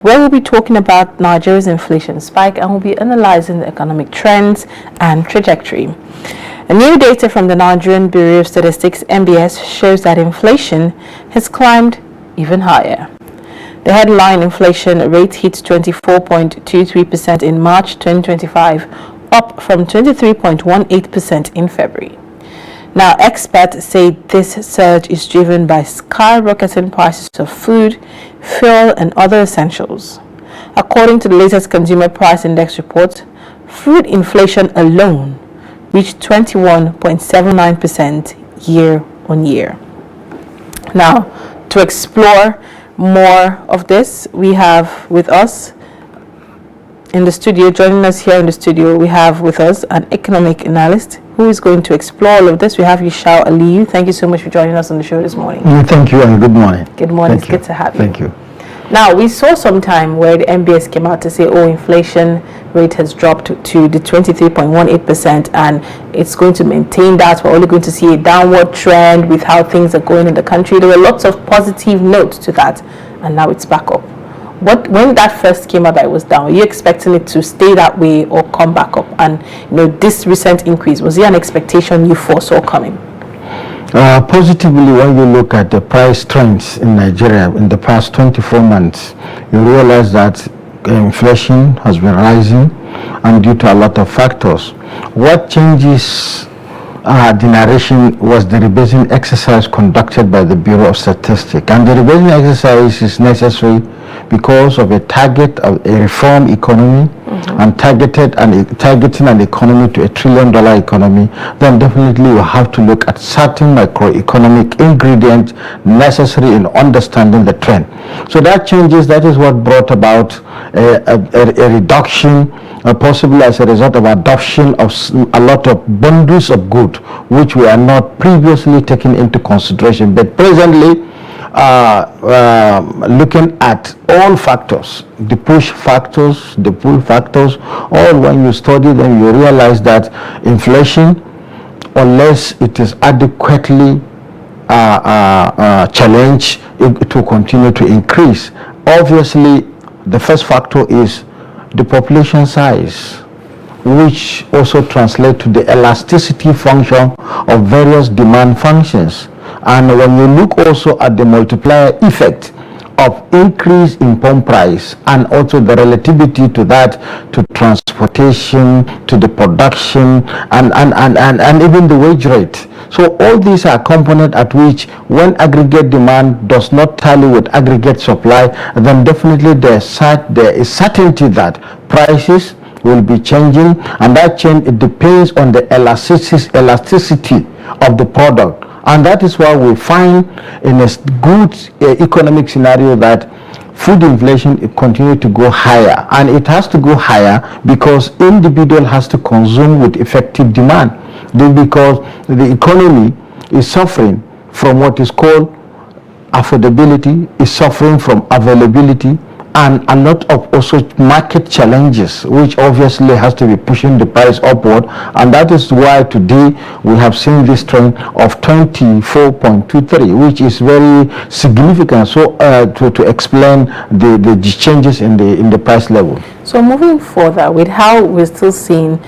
where we'll be talking about Nigeria's inflation spike and we'll be analyzing the economic trends and trajectory. A new data from the Nigerian Bureau of Statistics (NBS) shows that inflation has climbed even higher. The headline inflation rate hit 24.23% in March 2025, up from 23.18% in February. Now, experts say this surge is driven by skyrocketing prices of food, fuel, and other essentials. According to the latest Consumer Price Index report, food inflation alone reached 21.79% year on year. Now, to explore more of this, we have with us in the studio, joining us here in the studio, we have with us an economic analyst who is going to explore all of this. We have Yushau Aliyu. Thank you so much for joining us on the show this morning. Thank you and good morning. Good morning. It's good to have you. Thank you. Now, we saw some time where the NBS came out to say, inflation rate has dropped to the 23.18% and it's going to maintain that. We're only going to see a downward trend with how things are going in the country. There were lots of positive notes to that, and now it's back up. When that first came out that it was down, were you expecting it to stay that way or come back up? And this recent increase, was there an expectation you foresaw coming? Positively, when you look at the price trends in Nigeria in the past 24 months, you realize that inflation has been rising and due to a lot of factors. What changes the narration was the rebasing exercise conducted by the Bureau of Statistics. And the rebasing exercise is necessary because of a target of a reform economy and targeting an economy to $1 trillion economy. Then definitely you have to look at certain macroeconomic ingredients necessary in understanding the trend. So that changes, that is what brought about a reduction, possibly as a result of adoption of a lot of bundles of goods which were not previously taken into consideration. But presently, looking at all factors, the push factors, the pull factors, all when you study them, you realize that inflation, unless it is adequately challenged, it will continue to increase. Obviously, the first factor is the population size, which also translates to the elasticity function of various demand functions. And when you look also at the multiplier effect of increase in pump price and also the relativity to that to transportation, to the production, and even the wage rate. So all these are components at which when aggregate demand does not tally with aggregate supply, then definitely there is certainty that prices will be changing, and that change, it depends on the elasticity of the product. And that is why we find in a good economic scenario that food inflation continue to go higher, and it has to go higher because individual has to consume with effective demand, because the economy is suffering from what is called affordability, is suffering from availability, and a lot of also market challenges, which obviously has to be pushing the price upward. And that is why today we have seen this trend of 24.23, which is very significant. So to explain the changes in the price level. So moving further, with how we're still seeing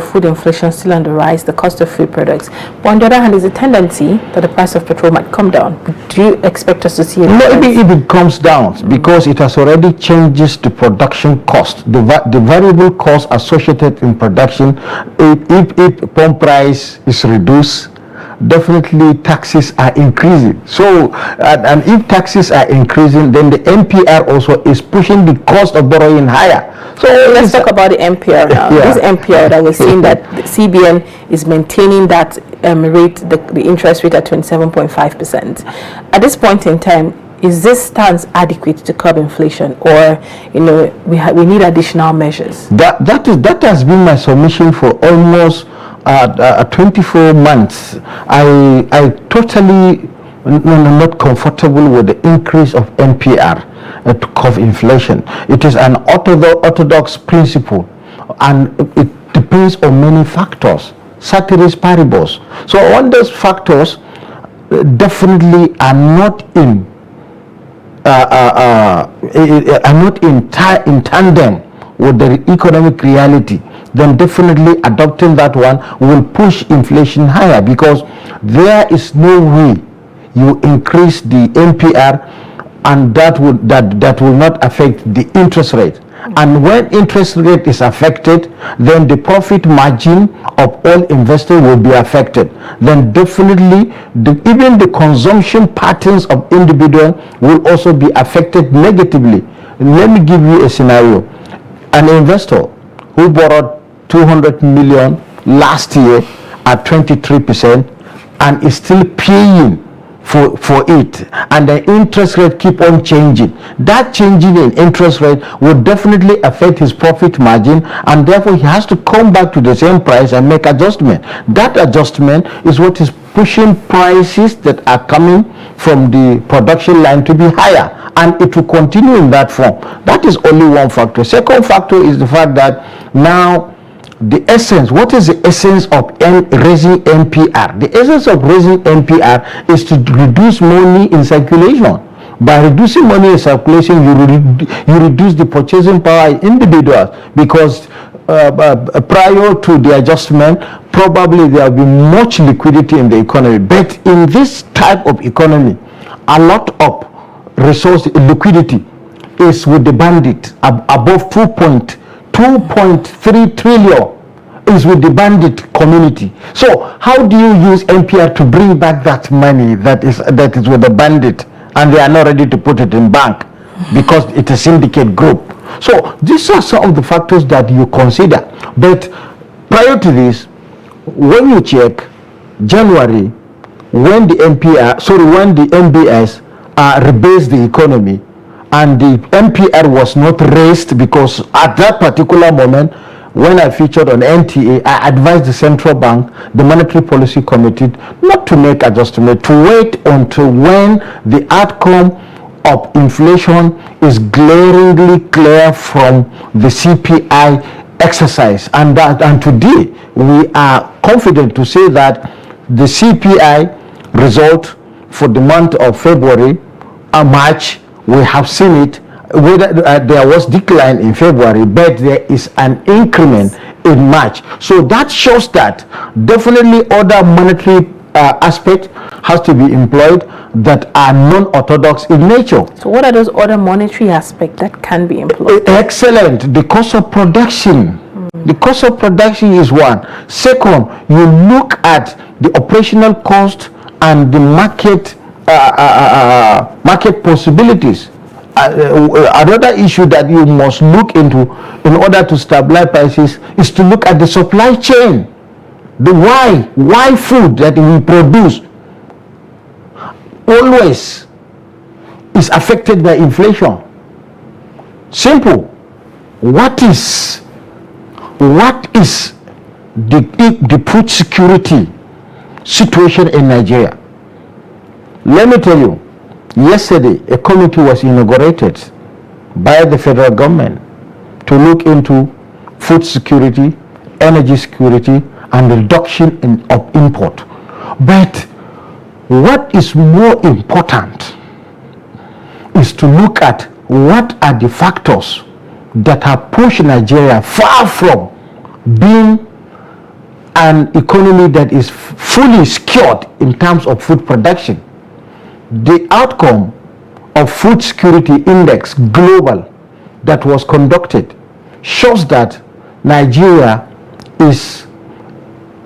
food inflation still on the rise, the cost of food products, but on the other hand, there's a tendency that the price of petrol might come down. Do you expect us to see it? Maybe if it comes down, because it has already changes the production cost, the variable cost associated in production. If pump price is reduced, definitely taxes are increasing. So and if taxes are increasing, then the MPR also is pushing the cost of borrowing higher. So let's talk about the MPR now. This MPR that we're seeing that the CBN is maintaining that rate, the interest rate at 27.5%. At this point in time, is this stance adequate to curb inflation, or we need additional measures? That has been my submission for almost 24 months. I totally not comfortable with the increase of NPR to curb inflation. It is an orthodox principle, and it depends on many factors, ceteris paribus. So all those factors definitely are not in are not in tandem with the economic reality, then definitely adopting that one will push inflation higher, because there is no way you increase the NPR and that will not affect the interest rate. And when interest rate is affected, then the profit margin of all investors will be affected. Then definitely even the consumption patterns of individuals will also be affected negatively. Let me give you a scenario. An investor who borrowed 200 million last year at 23% and is still paying for it, and the interest rate keep on changing, that changing in interest rate will definitely affect his profit margin, and therefore he has to come back to the same price and make adjustment. That adjustment is what is pushing prices that are coming from the production line to be higher, and it will continue in that form. That is only one factor. Second factor is the fact that now the essence, what is the essence of raising NPR? The essence of raising NPR is to reduce money in circulation. By reducing money in circulation, you reduce the purchasing power in individuals, because prior to the adjustment, probably there will be much liquidity in the economy. But in this type of economy, a lot of resource liquidity is with the bandit. Above 2.3 trillion is with the bandit community. So how do you use NPR to bring back that money that is with the bandit, and they are not ready to put it in bank because it's a syndicate group? So these are some of the factors that you consider. But prior to this, when you check January, when the MBS rebased the economy, and the NPR was not raised, because at that particular moment, when I featured on NTA, I advised the central bank, the Monetary Policy Committee, not to make adjustment, to wait until when the outcome of inflation is glaringly clear from the CPI exercise. And today, we are confident to say that the CPI result for the month of February and March, we have seen it. Whether there was decline in February, but there is an increment in March. So that shows that definitely other monetary aspect has to be employed that are non-orthodox in nature. So what are those other monetary aspects that can be employed? Excellent. The cost of production. The cost of production is one. Second, you look at the operational cost and the market possibilities. Another issue that you must look into in order to stabilize prices is to look at the supply chain. The why food that we produce always is affected by inflation. Simple. What is the food security situation in Nigeria? Let me tell you, yesterday a committee was inaugurated by the federal government to look into food security, energy security, and the reduction of import. But what is more important is to look at what are the factors that have pushed Nigeria far from being an economy that is fully secured in terms of food production. The outcome of food security index global that was conducted shows that Nigeria is,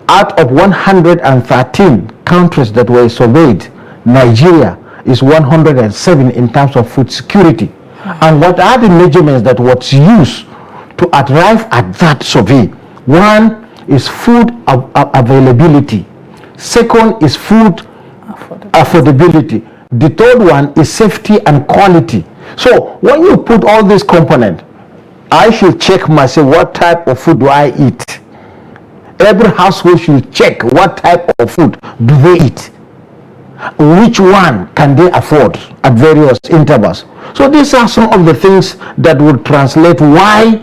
out of 113 countries that were surveyed, Nigeria is 107 in terms of food security. And what are the measurements that was used to arrive at that survey? One is food availability. Second is food affordability. The third one is safety and quality. So when you put all these components, I should check myself, what type of food do I eat? Every household should check what type of food do they eat. Which one can they afford at various intervals? So these are some of the things that would translate why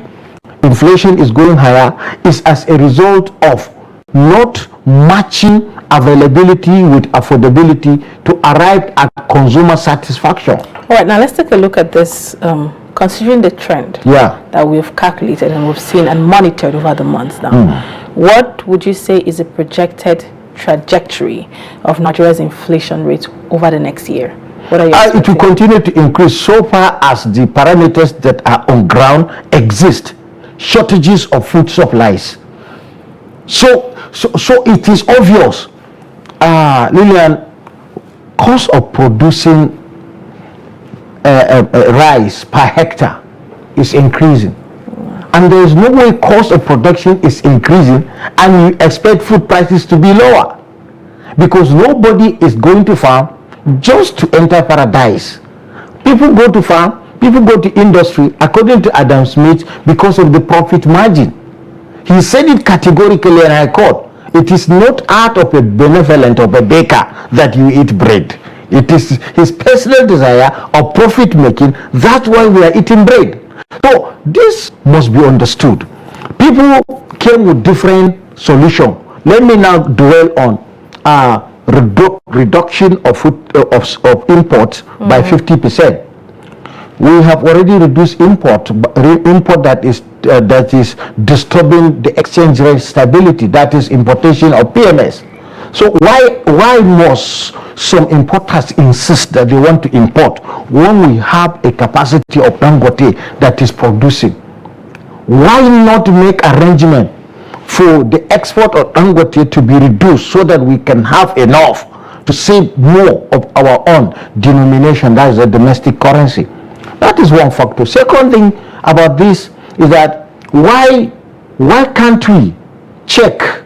inflation is going higher, is as a result of not matching availability with affordability to arrive at consumer satisfaction. All right, now let's take a look at this, considering the trend that we've calculated and we've seen and monitored over the months now. What would you say is a projected trajectory of Nigeria's inflation rate over the next year? What are you it will continue to increase so far as the parameters that are on ground exist. Shortages of food supplies. So it is obvious, Lilian, cost of producing rice per hectare is increasing. And there is no way cost of production is increasing and you expect food prices to be lower, because nobody is going to farm just to enter paradise. People go to farm, people go to industry, according to Adam Smith, because of the profit margin. He said it categorically, and I quote, "It is not art of a benevolent of a baker that you eat bread. It is his personal desire of profit making. That's why we are eating bread." So this must be understood. People came with different solutions. Let me now dwell on reduction of food of imports by 50%. We have already reduced import that is disturbing the exchange rate stability, that is importation of PMS. So why must some importers insist that they want to import when we have a capacity of Dangote that is producing? Why not make arrangement for the export of Dangote to be reduced so that we can have enough to save more of our own denomination, that is the domestic currency? That is one factor. Second thing about this is that why can't we check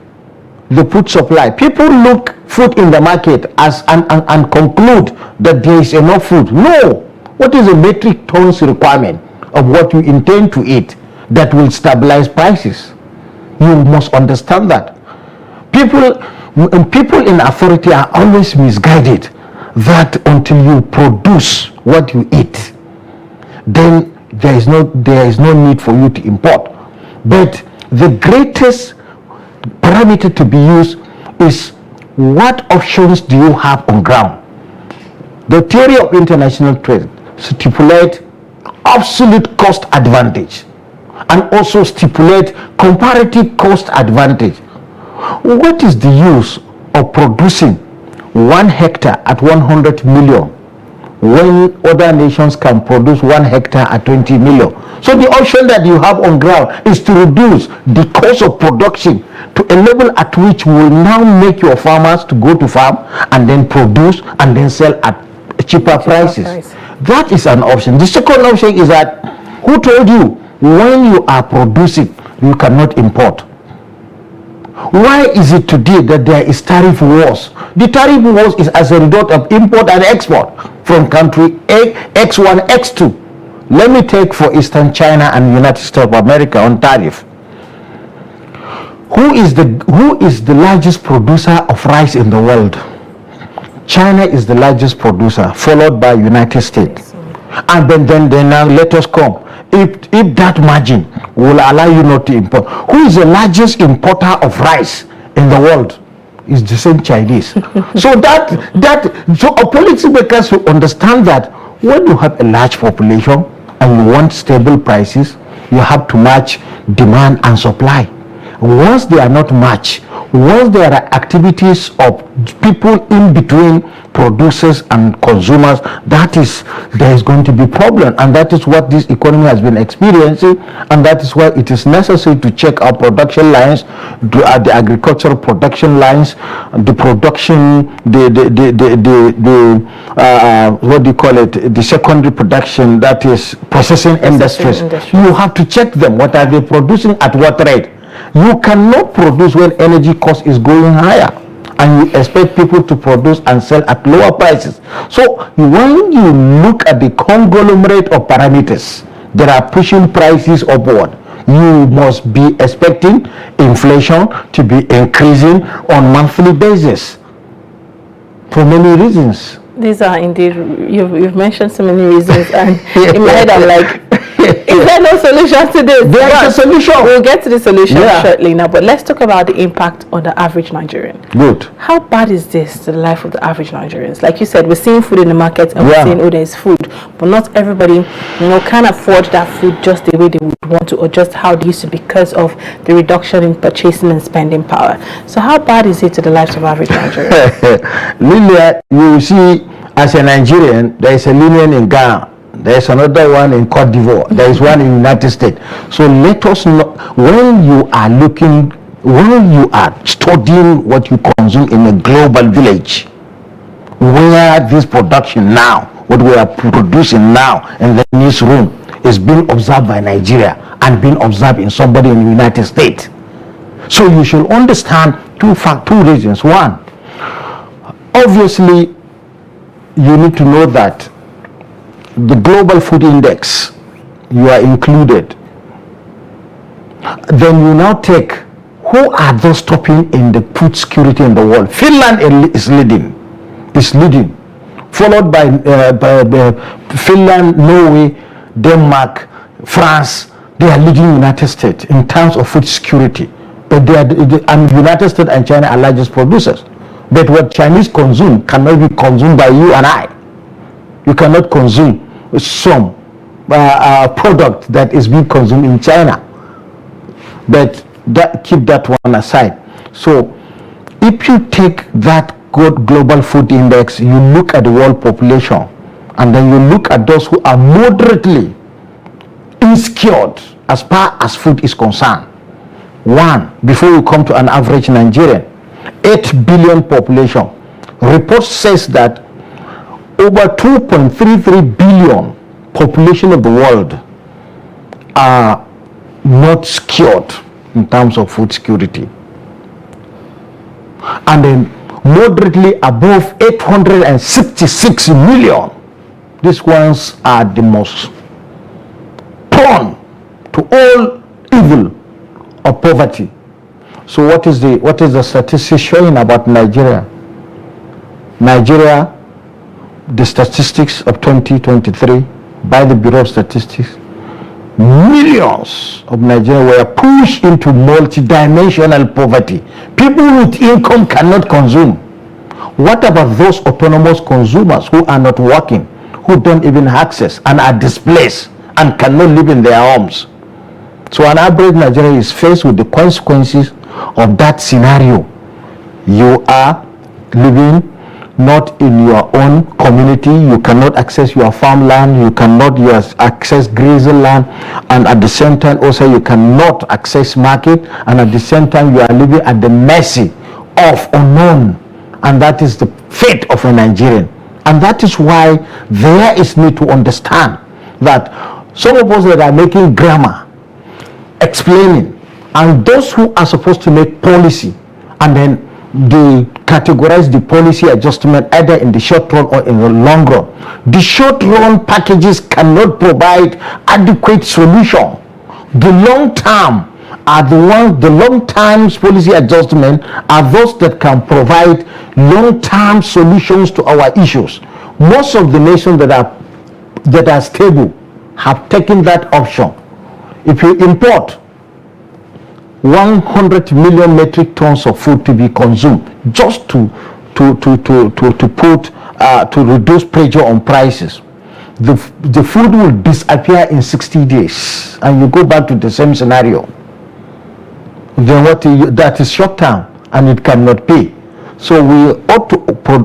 the food supply? People look food in the market as and conclude that there is enough food. No. What is a metric tons requirement of what you intend to eat that will stabilize prices? You must understand that. People in authority are always misguided that until you produce what you eat, then there is no need for you to import. But the greatest parameter to be used is what options do you have on ground. The theory of international trade stipulates absolute cost advantage and also stipulate comparative cost advantage. What is the use of producing 1 hectare at 100 million when other nations can produce 1 hectare at 20 million? So the option that you have on ground is to reduce the cost of production to a level at which will now make your farmers to go to farm and then produce and then sell at cheaper prices. That is an option. The second option is that, who told you when you are producing you cannot import? Why is it today that there is tariff wars? The tariff wars is as a result of import and export from country X1, X2. Let me take for instance China and United States of America on tariff. Who is the largest producer of rice in the world? China is the largest producer, followed by United States. And then now let us come. If that margin will allow you not to import, who is the largest importer of rice in the world? Is the same Chinese. So policymakers will understand that when you have a large population and you want stable prices, you have to match demand and supply. Once they are not matched, once there are activities of people in between producers and consumers, there is going to be problem, and that is what this economy has been experiencing, and that is why it is necessary to check our production lines, the agricultural production lines, the production, what do you call it, the secondary production, that is processing industries. You have to check them. What are they producing at what rate? You cannot produce when energy cost is going higher and you expect people to produce and sell at lower prices. So when you look at the conglomerate of parameters that are pushing prices upward, you must be expecting inflation to be increasing on monthly basis for many reasons. These are indeed, you've mentioned so many reasons, and in my head I'm like, Is there no solution to this? There is a solution. We'll get to the solution shortly now, but let's talk about the impact on the average Nigerian. Good. How bad is this to the life of the average Nigerians? Like you said, we're seeing food in the market and we're saying, oh, there's food, but not everybody, can afford that food just the way they would want to, or just how they used to, because of the reduction in purchasing and spending power. So how bad is it to the lives of average Nigerians? Lilian, you see, as a Nigerian, there is a Lilian in Ghana. There is another one in Cote d'Ivoire. There is one in the United States. So let us know, when you are studying what you consume in a global village, where this production now, what we are producing now in the newsroom, is being observed by Nigeria and being observed in somebody in the United States. So you should understand two reasons. One, obviously, you need to know that the global food index, you are included. Then you now take, who are those topping in the food security in the world? Finland is leading, followed by Finland, Norway, Denmark, France. They are leading United States in terms of food security. But United States and China are largest producers. But what Chinese consume cannot be consumed by you and I. You cannot consume some product that is being consumed in China. But keep that one aside. So if you take that good global food index, you look at the world population, and then you look at those who are moderately insecure as far as food is concerned. One, before you come to an average Nigerian, 8 billion population. Report says that over 2.33 billion population of the world are not secured in terms of food security. And then moderately above 866 million. These ones are the most prone to all evil of poverty. So what is the statistics showing about Nigeria? Nigeria, the statistics of 2023 by the Bureau of Statistics, millions of Nigerians were pushed into multidimensional poverty. People with income cannot consume. What about those autonomous consumers who are not working, who don't even access and are displaced and cannot live in their homes? So an average Nigerian is faced with the consequences of that scenario. You are living not in your own community, you cannot access your farmland, you cannot access grazing land, and at the same time also you cannot access market, and at the same time you are living at the mercy of unknown, and that is the fate of a Nigerian. And that is why there is need to understand that some of us that are making grammar, explaining, and those who are supposed to make policy, and then they categorize the policy adjustment either in the short run or in the long run. The short run packages cannot provide adequate solution. The long term are the ones, the long term policy adjustment are those that can provide long term solutions to our issues. Most of the nations that are stable have taken that option. If you import 100 million metric tons of food to be consumed just to reduce pressure on prices, the food will disappear in 60 days and you go back to the same scenario. Then that is short term and it cannot pay. So we ought to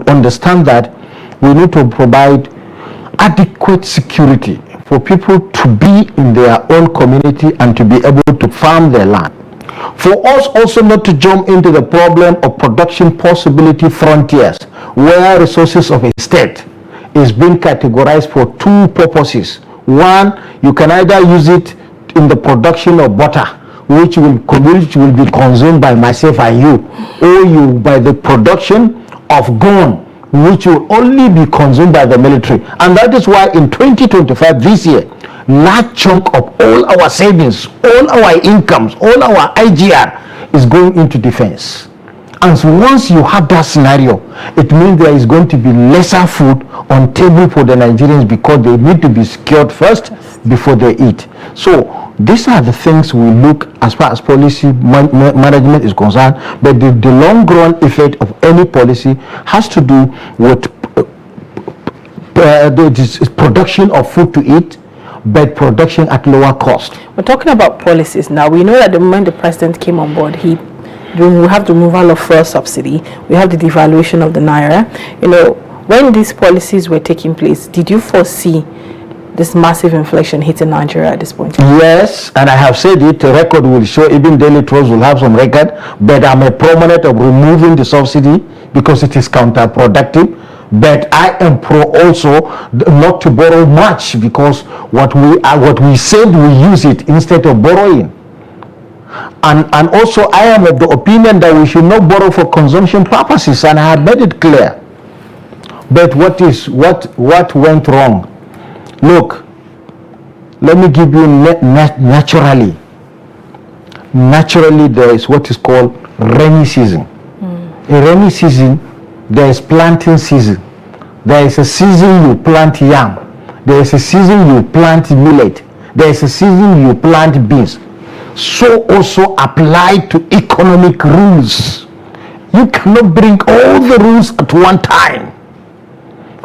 understand that we need to provide adequate security for people to be in their own community and to be able to farm their land. For us also not to jump into the problem of production possibility frontiers, where resources of a state is being categorized for two purposes. One, you can either use it in the production of butter, which will be consumed by myself and you, or you by the production of gun, which will only be consumed by the military. And that is why in 2025, this year, large chunk of all our savings, all our incomes, all our IGR is going into defense. And so once you have that scenario, it means there is going to be lesser food on table for the Nigerians because they need to be secured first before they eat. So these are the things we look as far as policy management is concerned. But the long run effect of any policy has to do with the production of food to eat, but production at lower cost. We're talking about policies now. We know that the moment the president came on board, we have the removal of fuel subsidy, we have the devaluation of the naira. When these policies were taking place, did you foresee this massive inflation hitting Nigeria at this point? Yes, and I have said it. The record will show, even Daily Trust will have some record, but I'm a proponent of removing the subsidy because it is counterproductive. But I am pro also not to borrow much, because what we said, we use it instead of borrowing. And also I am of the opinion that we should not borrow for consumption purposes, and I have made it clear. But what went wrong? Look, let me give you naturally there is what is called rainy season. In rainy season, there is planting season. There is a season you plant yam. There is a season you plant millet. There is a season you plant beans. So also applied to economic rules. You cannot bring all the rules at one time,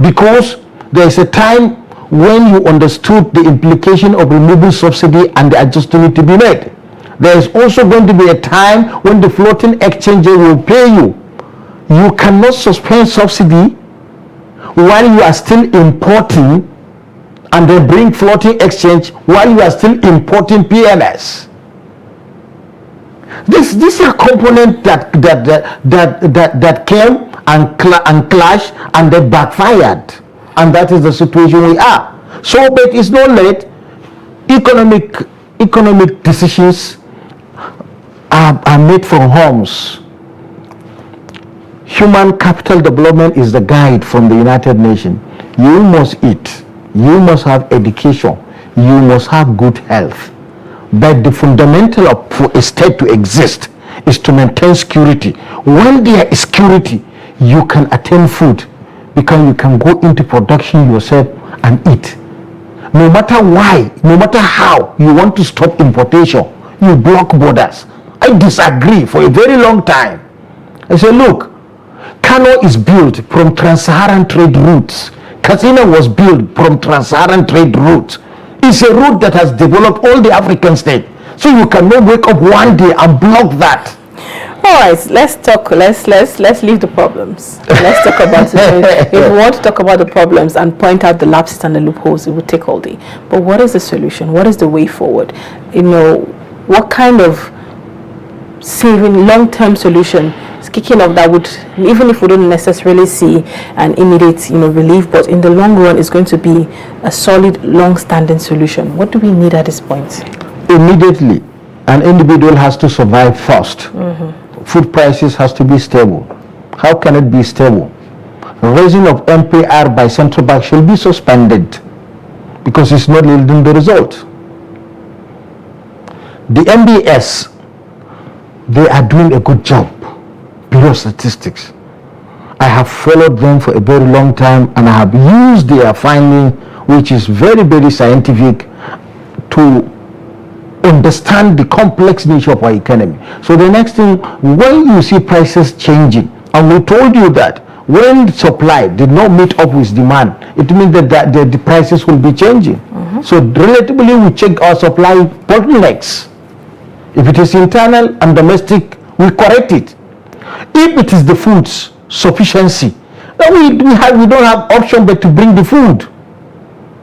because there is a time when you understood the implication of removing subsidy and the adjustment to be made. There is also going to be a time when the floating exchanger will pay you. You cannot suspend subsidy while you are still importing, and then bring floating exchange while you are still importing PMS. These are components that came and clashed and they backfired, and that is the situation we are. So, but it's not late. Economic decisions are made from homes. Human capital development is the guide from the United Nations. You must eat, you must have education, you must have good health. But the fundamental for a state to exist is to maintain security. When there is security, you can attain food, because you can go into production yourself and eat. No matter why, no matter how you want to stop importation, you block borders. I disagree for a very long time. I say, look, Kano is built from trans-Saharan trade routes. Katsina was built from trans-Saharan trade routes. It's a route that has developed all the African states. So you cannot wake up one day and block that. All right, let's leave the problems. Let's talk about it. If we want to talk about the problems and point out the lapses and the loopholes, it would take all day. But what is the solution? What is the way forward? What kind of saving long-term solution is kicking off that would, even if we don't necessarily see an immediate relief, but in the long run is going to be a solid, long-standing solution? What do we need at this point? Immediately, an individual has to survive first. Food prices has to be stable. How can it be stable? Raising of MPR by central bank should be suspended, because it's not yielding the result. The MBS, they are doing a good job. Bureau of Statistics. I have followed them for a very long time, and I have used their finding, which is very, very scientific, to understand the complex nature of our economy. So the next thing, when you see prices changing, and we told you that when supply did not meet up with demand, it means that the prices will be changing. So relatively, we check our supply bottlenecks. If it is internal and domestic, we correct it. If it is the food's sufficiency, then we don't have option but to bring the food.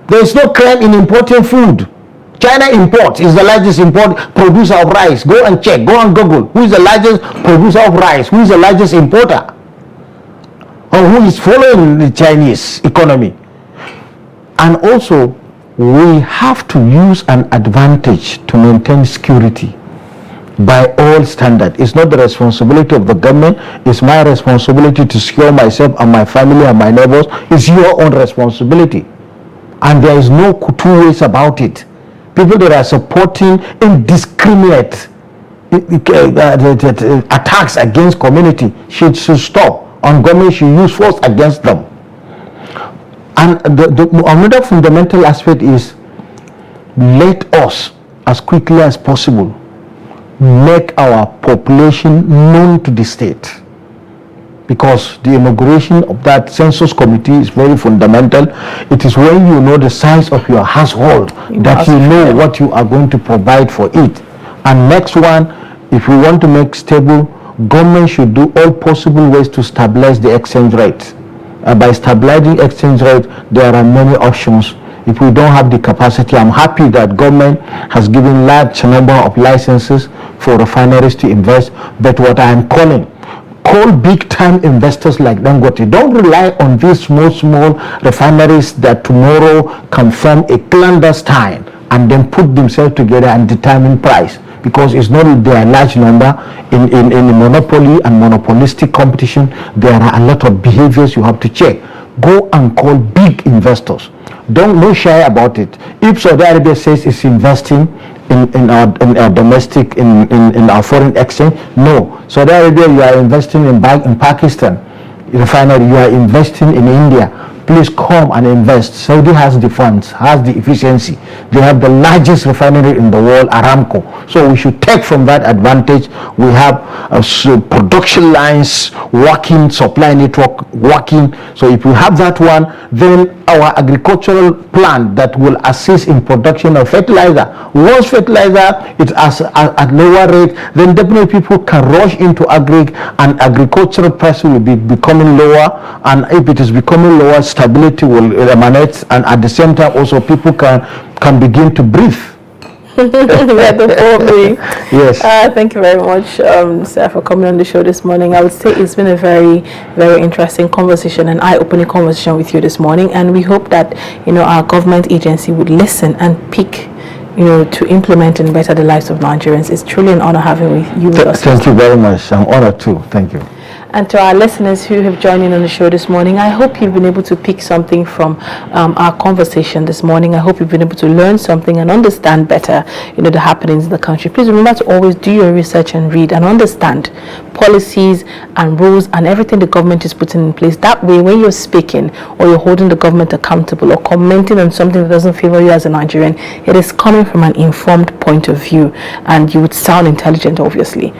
There is no crime in importing food. China imports, is the largest producer of rice. Go and check, go and Google. Who is the largest producer of rice? Who is the largest importer? Or who is following the Chinese economy? And also, we have to use an advantage to maintain security by all standards. It's not the responsibility of the government. It's my responsibility to secure myself and my family and my neighbors. It's your own responsibility. And there is no two ways about it. People that are supporting indiscriminate attacks against community should stop, and government should use force against them. And another fundamental aspect is, let us, as quickly as possible, make our population known to the state, because the inauguration of that census committee is very fundamental. It is when you know the size of your household that you know what you are going to provide for it. And next one, if we want to make stable, government should do all possible ways to stabilize the exchange rate. By stabilizing exchange rate, there are many options. If we don't have the capacity, I'm happy that government has given large number of licenses for refineries to invest. But what I am calling, call big time investors like Dangote. Don't rely on these small refineries that tomorrow can form a clandestine and then put themselves together and determine price, because it's not their large number. In monopoly and monopolistic competition, there are a lot of behaviors you have to check. Go and call big investors. Don't shy about it. If Saudi Arabia says it's investing in our domestic, in our foreign exchange, no. Saudi Arabia, you are investing in Pakistan refinery, you are investing in India. Please come and invest. Saudi has the funds, has the efficiency. They have the largest refinery in the world, Aramco. So we should take from that advantage. We have production lines working, supply network working. So if we have that one, then our agricultural plant that will assist in production of fertilizer. Once fertilizer is at lower rate, then definitely people can rush into and agricultural price will be becoming lower. And if it is becoming lower, stability will emanate, and at the same time also people can begin to breathe. Yes. Thank you very much, sir, for coming on the show this morning. I would say it's been a very, very interesting conversation, an eye-opening conversation with you this morning, and we hope that our government agency would listen and pick to implement and better the lives of Nigerians. It's truly an honor having you with us. Thank you very much. I'm honored too. Thank you. And to our listeners who have joined in on the show this morning, I hope you've been able to pick something from our conversation this morning. I hope you've been able to learn something and understand better, the happenings in the country. Please remember to always do your research and read and understand policies and rules and everything the government is putting in place. That way, when you're speaking or you're holding the government accountable or commenting on something that doesn't favor you as a Nigerian, it is coming from an informed point of view, and you would sound intelligent, obviously.